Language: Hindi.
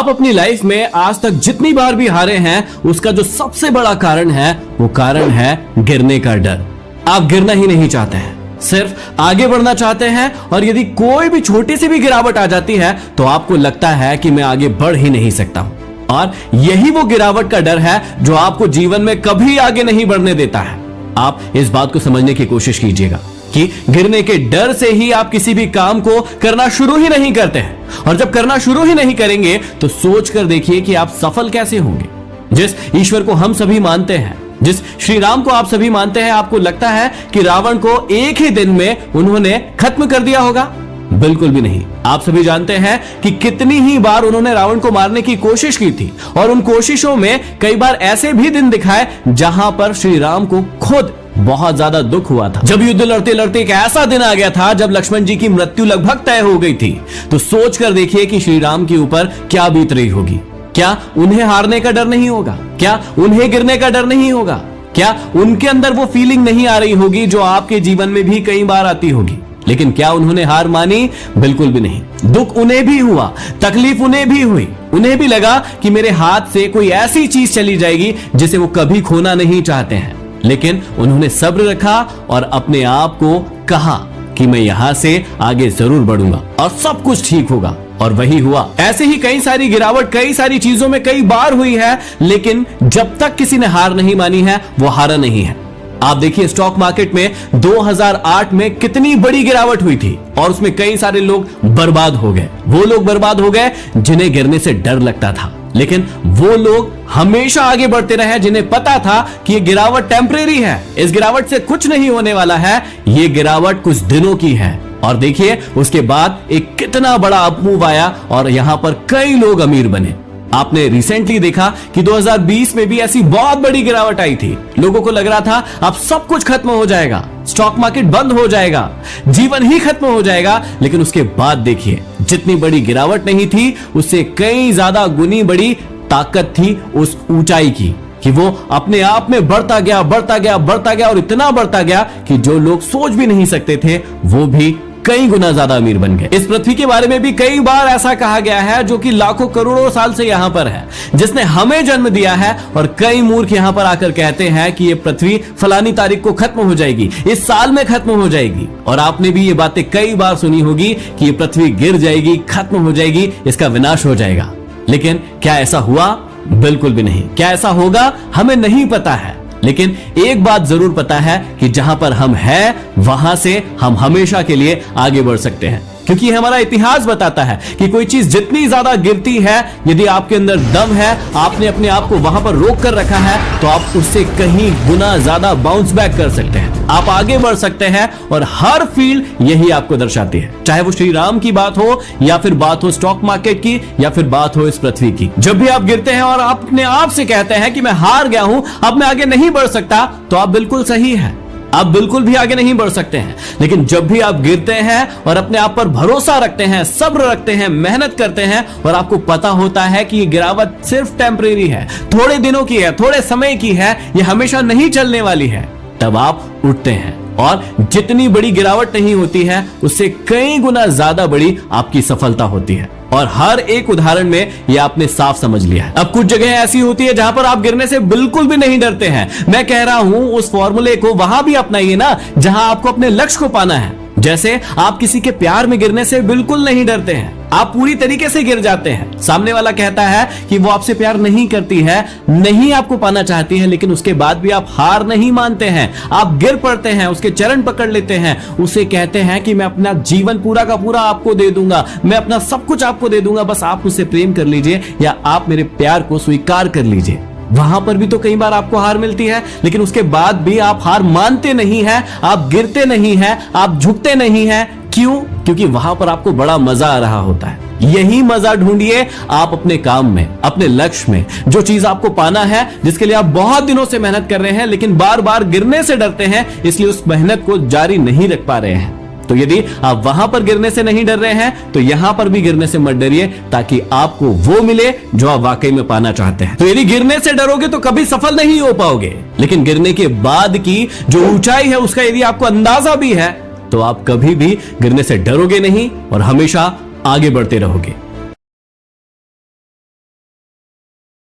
आप अपनी लाइफ में आज तक जितनी बार भी हारे हैं, उसका जो सबसे बड़ा कारण है वो कारण है गिरने का डर। आप गिरना ही नहीं चाहते हैं, सिर्फ आगे बढ़ना चाहते हैं, और यदि कोई भी छोटी सी भी गिरावट आ जाती है तो आपको लगता है कि मैं आगे बढ़ ही नहीं सकता हूं। और यही वो गिरावट का डर है जो आपको जीवन में कभी आगे नहीं बढ़ने देता है। आप इस बात को समझने की कोशिश कीजिएगा कि गिरने के डर से ही आप किसी भी काम को करना शुरू ही नहीं करते हैं, और जब करना शुरू ही नहीं करेंगे तो सोच कर देखिए कि आप सफल कैसे होंगे। जिस ईश्वर को हम सभी मानते हैं, जिस श्री राम को आप सभी मानते हैं, आपको लगता है कि रावण को एक ही दिन में उन्होंने खत्म कर दिया होगा? बिल्कुल भी नहीं। आप सभी जानते हैं कि कितनी ही बार उन्होंने रावण को मारने की कोशिश की थी, और उन कोशिशों में कई बार ऐसे भी दिन दिखाए जहां पर श्री राम को खुद बहुत ज्यादा दुख हुआ था। जब युद्ध लड़ते लड़ते एक ऐसा दिन आ गया था जब लक्ष्मण जी की मृत्यु लगभग तय हो गई थी, तो सोच कर देखिए कि श्री राम के ऊपर क्या बीत रही होगी। क्या उन्हें हारने का डर नहीं होगा? क्या उन्हें गिरने का डर नहीं होगा? क्या उनके अंदर वो फीलिंग नहीं आ रही होगी जो आपके जीवन में भी कई बार आती होगी? लेकिन क्या उन्होंने हार मानी? बिल्कुल भी नहीं। दुख उन्हें भी हुआ, तकलीफ उन्हें भी हुई, उन्हें भी लगा कि मेरे हाथ से कोई ऐसी चीज चली जाएगी जिसे वो कभी खोना नहीं चाहते हैं। लेकिन उन्होंने सब्र रखा और अपने आप को कहा कि मैं यहां से आगे जरूर बढ़ूंगा और सब कुछ ठीक होगा, और वही हुआ। ऐसे ही कई सारी गिरावट कई सारी चीजों में कई बार हुई है, लेकिन जब तक किसी ने हार नहीं मानी है वो हारा नहीं है। आप देखिए स्टॉक मार्केट में 2008 में कितनी बड़ी गिरावट हुई थी, और उसमें कई सारे लोग बर्बाद हो गए। वो लोग बर्बाद हो गए जिन्हें गिरने से डर लगता था, लेकिन वो लोग हमेशा आगे बढ़ते रहे जिन्हें पता था कि ये गिरावट टेम्परेरी है, इस गिरावट से कुछ नहीं होने वाला है, ये गिरावट कुछ दिनों की है। और देखिए उसके बाद एक कितना बड़ा अपमूव आया और यहां पर कई लोग अमीर बने। आपने रिसेंटली देखा कि 2020 में भी ऐसी बहुत बड़ी गिरावट आई थी। लोगों को लग रहा था अब सब कुछ खत्म हो जाएगा, स्टॉक मार्केट बंद हो जाएगा, जीवन ही खत्म हो जाएगा। लेकिन उसके बाद देखिए जितनी बड़ी गिरावट नहीं थी, उससे कई ज्यादा गुनी बड़ी ताकत थी उस ऊंचाई की, कि वो अपने आप में बढ़ता गया बढ़ता गया बढ़ता गया, और इतना बढ़ता गया कि जो लोग सोच भी नहीं सकते थे वो भी कई गुना ज्यादा अमीर बन गए। इस पृथ्वी के बारे में भी कई बार ऐसा कहा गया है, जो कि लाखों करोड़ों साल से यहां पर है, जिसने हमें जन्म दिया है। और कई मूर्ख यहां पर आकर कहते हैं कि ये पृथ्वी फलानी तारीख को खत्म हो जाएगी, इस साल में खत्म हो जाएगी। और आपने भी ये बातें कई बार सुनी होगी कि ये पृथ्वी गिर जाएगी, खत्म हो जाएगी, इसका विनाश हो जाएगा। लेकिन क्या ऐसा हुआ? बिल्कुल भी नहीं। क्या ऐसा होगा? हमें नहीं पता है। लेकिन एक बात जरूर पता है कि जहां पर हम हैं वहां से हम हमेशा के लिए आगे बढ़ सकते हैं, क्योंकि हमारा इतिहास बताता है कि कोई चीज जितनी ज्यादा गिरती है, यदि आपके अंदर दम है, आपने अपने आप को वहां पर रोक कर रखा है, तो आप उससे कहीं गुना ज्यादा बाउंस बैक कर सकते हैं, आप आगे बढ़ सकते हैं। और हर फील्ड यही आपको दर्शाती है, चाहे वो श्री राम की बात हो, या फिर बात हो स्टॉक मार्केट की, या फिर बात हो इस पृथ्वी की। जब भी आप गिरते हैं और आप अपने आप से कहते हैं कि मैं हार गया हूं, अब मैं आगे नहीं बढ़ सकता, तो आप बिल्कुल सही है, आप बिल्कुल भी आगे नहीं बढ़ सकते हैं। लेकिन जब भी आप गिरते हैं और अपने आप पर भरोसा रखते हैं, सब्र रखते हैं, मेहनत करते हैं, और आपको पता होता है कि ये गिरावट सिर्फ टेम्परेरी है, थोड़े दिनों की है, थोड़े समय की है, ये हमेशा नहीं चलने वाली है, तब आप उठते हैं। और जितनी बड़ी गिरावट नहीं होती है, उससे कई गुना ज्यादा बड़ी आपकी सफलता होती है। और हर एक उदाहरण में ये आपने साफ समझ लिया है। अब कुछ जगह ऐसी होती है जहां पर आप गिरने से बिल्कुल भी नहीं डरते हैं। मैं कह रहा हूं उस फॉर्मूले को वहां भी अपनाइए ना, जहां आपको अपने लक्ष्य को पाना है। जैसे आप किसी के प्यार में गिरने से बिल्कुल नहीं डरते हैं, आप पूरी तरीके से गिर जाते हैं। सामने वाला कहता है कि वो आपसे प्यार नहीं करती है, नहीं आपको पाना चाहती है, लेकिन उसके बाद भी आप हार नहीं मानते हैं, आप गिर पड़ते हैं, उसके चरण पकड़ लेते हैं, उसे कहते हैं कि मैं अपना जीवन पूरा का पूरा आपको दे दूंगा, मैं अपना सब कुछ आपको दे दूंगा, बस आप मुझसे प्रेम कर लीजिए या आप मेरे प्यार को स्वीकार कर लीजिए। वहां पर भी तो कई बार आपको हार मिलती है, लेकिन उसके बाद भी आप हार मानते नहीं हैं, आप गिरते नहीं हैं, आप झुकते नहीं हैं। क्यों? क्योंकि वहां पर आपको बड़ा मजा आ रहा होता है। यही मजा ढूंढिए आप अपने काम में, अपने लक्ष्य में, जो चीज आपको पाना है, जिसके लिए आप बहुत दिनों से मेहनत कर रहे हैं, लेकिन बार बार गिरने से डरते हैं, इसलिए उस मेहनत को जारी नहीं रख पा रहे हैं। तो यदि आप वहां पर गिरने से नहीं डर रहे हैं, तो यहां पर भी गिरने से मत डरिए, ताकि आपको वो मिले जो आप वाकई में पाना चाहते हैं। तो यदि गिरने से डरोगे तो कभी सफल नहीं हो पाओगे, लेकिन गिरने के बाद की जो ऊंचाई है उसका यदि आपको अंदाजा भी है, तो आप कभी भी गिरने से डरोगे नहीं और हमेशा आगे बढ़ते रहोगे।